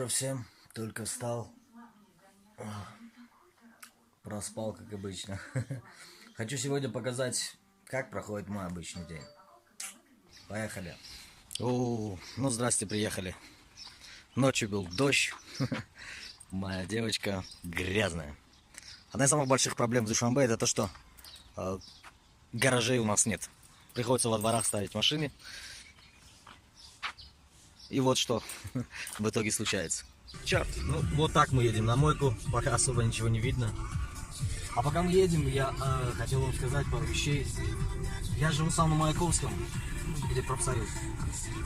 всем, только встал, проспал, как обычно. Хочу сегодня показать, как проходит мой обычный день. Поехали. Ну, здрасте, приехали. Ночью был дождь. Моя девочка грязная. Одна из самых больших проблем в Душанбе — это то, что гаражей у нас нет. Приходится во дворах ставить машины. И вот что в итоге случается. Черт, ну вот так мы едем на мойку, пока особо ничего не видно. А пока мы едем, я хотел вам сказать пару вещей. Я живу сам на Маяковском, где профсоюз.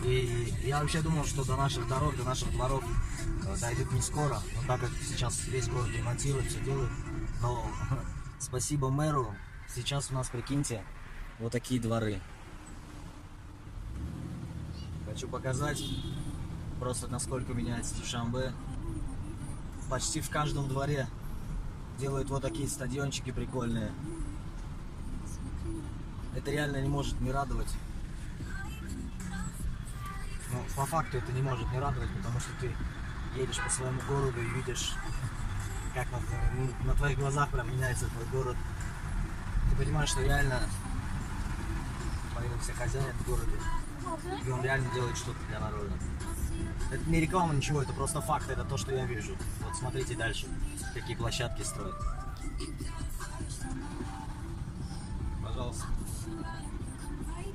И я вообще думал, что до наших дорог, до наших дворов дойдет не скоро. Но так как сейчас весь город ремонтирует, все делают. Но спасибо мэру, сейчас у нас, прикиньте, вот такие дворы. Хочу показать просто, насколько меняется Душанбе. Почти в каждом дворе делают вот такие стадиончики прикольные. Это реально не может не радовать. Но по факту это не может не радовать, потому что ты едешь по своему городу и видишь, как на твоих глазах прям меняется твой город. Ты понимаешь, что реально появился хозяин в городе. И он реально делает что-то для народа. Это не реклама, ничего, это просто факт, это то, что я вижу. Вот смотрите дальше, какие площадки строят. Пожалуйста.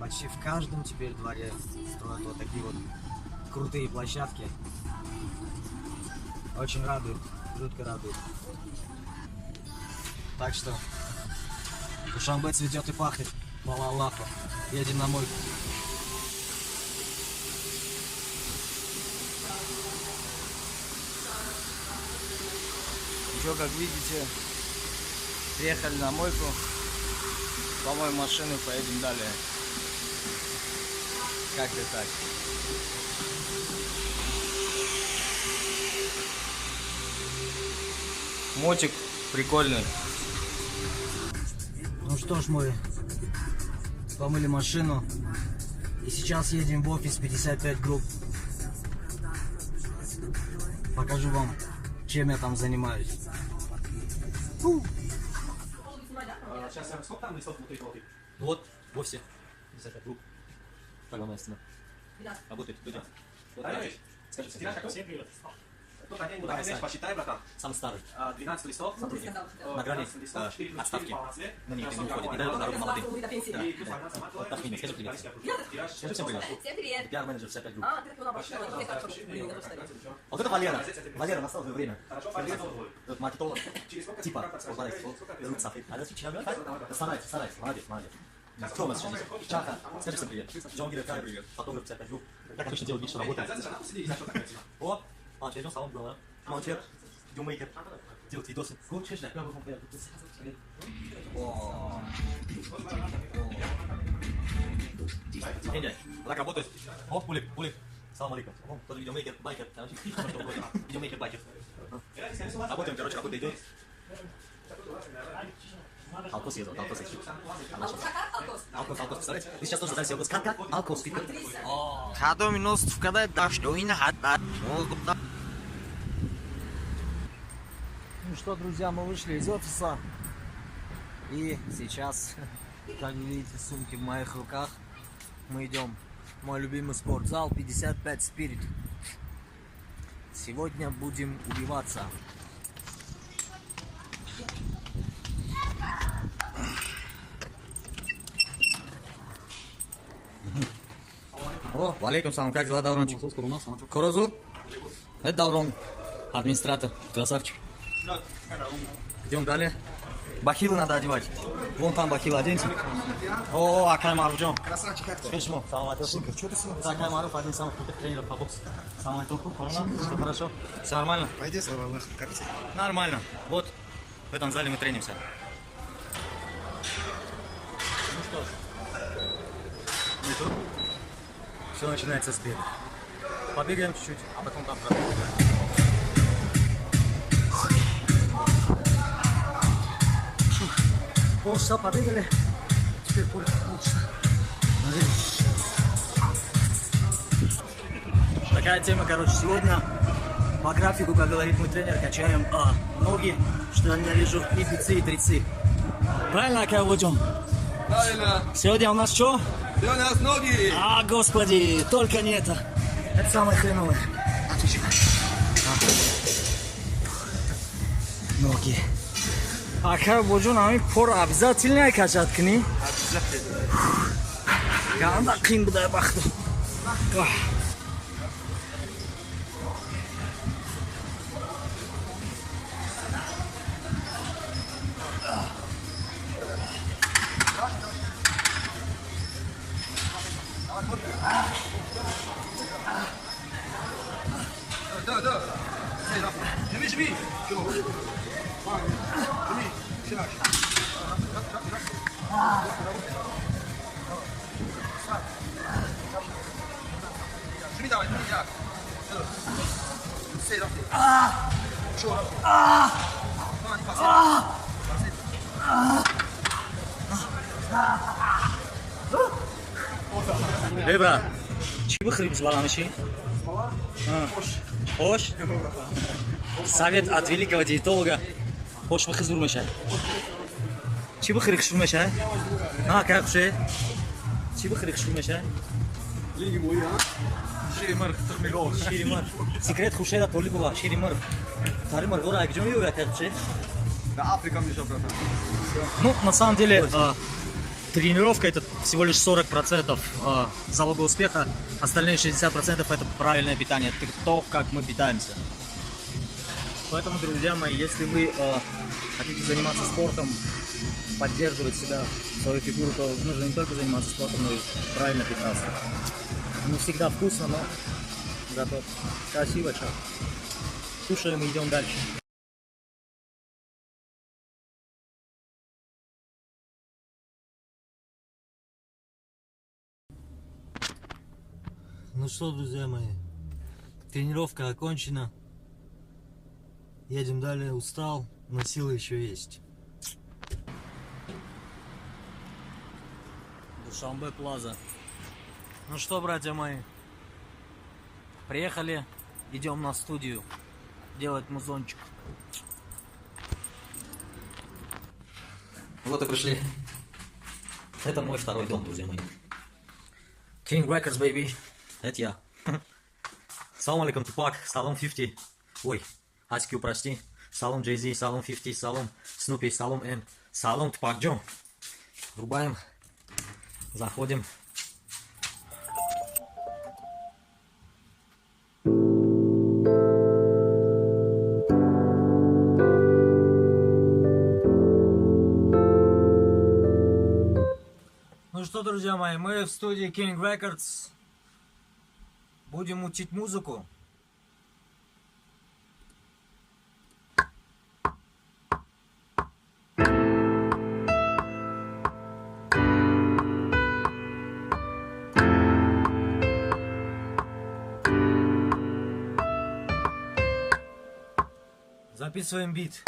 Почти в каждом теперь дворе строят вот такие вот крутые площадки. Очень радует, жутко радует. Так что Душанбе цветет и пахнет. Хвала Аллаху. Едем на мойку. Еще, как видите, приехали на мойку, помоем машину, поедем далее. Как-то так. Мотик прикольный. Ну что ж, мы помыли машину и сейчас едем в офис 55 групп. Покажу вам, чем я там занимаюсь. Сейчас сколько там листов внутри толпы? Вот, в офисе 55 групп. Программная стена. Работает, идет. Скажи, всем привет. Кто один будет опять посчитай, братан. Самый старый. 12 листов. На грани отставки. На них не уходит. И дает народу молодым. Вот так имя. Скажи привет. Скажи всем привет. Всем привет. Пиар-менеджер 55 групп. Ты так много. Вот это Валера. Валера, настало твое время. Вот маркетолог. Типа. Рыцарь. А зачем человек? Старается. Молодец. Кто у нас сейчас? Чаха. Скажи всем привет. Джонгер, привет. Фотограф 55 групп. Как обычно делают вид, что работает. Вот. А, через салон было. Монтер, видеомейкер, делать видосы. Так работает. О, Пулик. Салам алейкум. Тоже видеомейкер, байкер. Видеомейкер, байкер. Работаем, работает идет. Алкос ездил. Алкос, представляете? Вы сейчас тоже задали себе вопрос, как Алкос пикает? Хаду минус вкадай дашту и нахатат. Ну что, друзья, мы вышли из офиса. И сейчас, как вы видите, сумки в моих руках. Мы идем в мой любимый спортзал 55 Spirit. Сегодня будем убиваться. О, валейкум салам, как дела, Даврончик? Корозу? Это Даврон, администратор, красавчик. Идем далее. Бахилы надо одевать. Вон там бахилы оденьте. О, Акай Марф, Красавчик, как ты? Скажи, салам алейкум. Что ты сегодня? Акай Марф, один из самых крутых тренеров по боксу. Салам алейкум, все хорошо? Все нормально? Пойди, слава Аллаху, как ты? Нормально. Вот, в этом зале мы тренимся. Ну что ж. Все начинается с бега. Побегаем чуть-чуть, а потом там продолжим. Полчаса побегали, теперь полчаса. Такая тема, короче, сегодня По графику, как говорит мой тренер, качаем ноги, что я вижу, и бицы, и трицы. Правильно, как будем? Правильно. Сегодня у нас что? Все у нас ноги. А, господи, только не это. Это самое хреновое. Отлично. Ноги. А как будем нам пор обязательно качать кни? Я на кин буду бахту. Да. Жми. Жми. Жми давай. Я. Сей, Эй, брат, чего хрипишь с баланочей? Хош? Совет от великого диетолога. Хош, вы хизурмешай. Чего хрипишь? А, как же? Чего хрипишь? Ширимар. Секрет хушеда толикова. Ширимар. Таримар, гора, где мы его как же? Да, Африка мне братан. Ну, на самом деле, тренировка это всего лишь 40% залога успеха, остальные 60% это правильное питание, это то, как мы питаемся. Поэтому, друзья мои, если вы хотите заниматься спортом, поддерживать себя, свою фигуру, то нужно не только заниматься спортом, но и правильно питаться. Не всегда вкусно, но зато красиво. Кушаем и идем дальше. Ну что, друзья мои, тренировка окончена. Едем далее, устал, но силы еще есть. Душанбе Плаза. Ну что, братья мои, приехали, идем на студию делать музончик. Вот и пришли. Это мой второй дом, друзья мои. King Records, baby. Это я. Салам алейкум, Тупак, Салам 50. Ой, Ice Cube, прости. Салам Jay-Z, Салам 50, Салам Снупи, Салам М. Салам Тупак Джо. Врубаем. Заходим. Ну что, друзья мои, мы в студии King Records. Будем учить музыку. Записываем бит.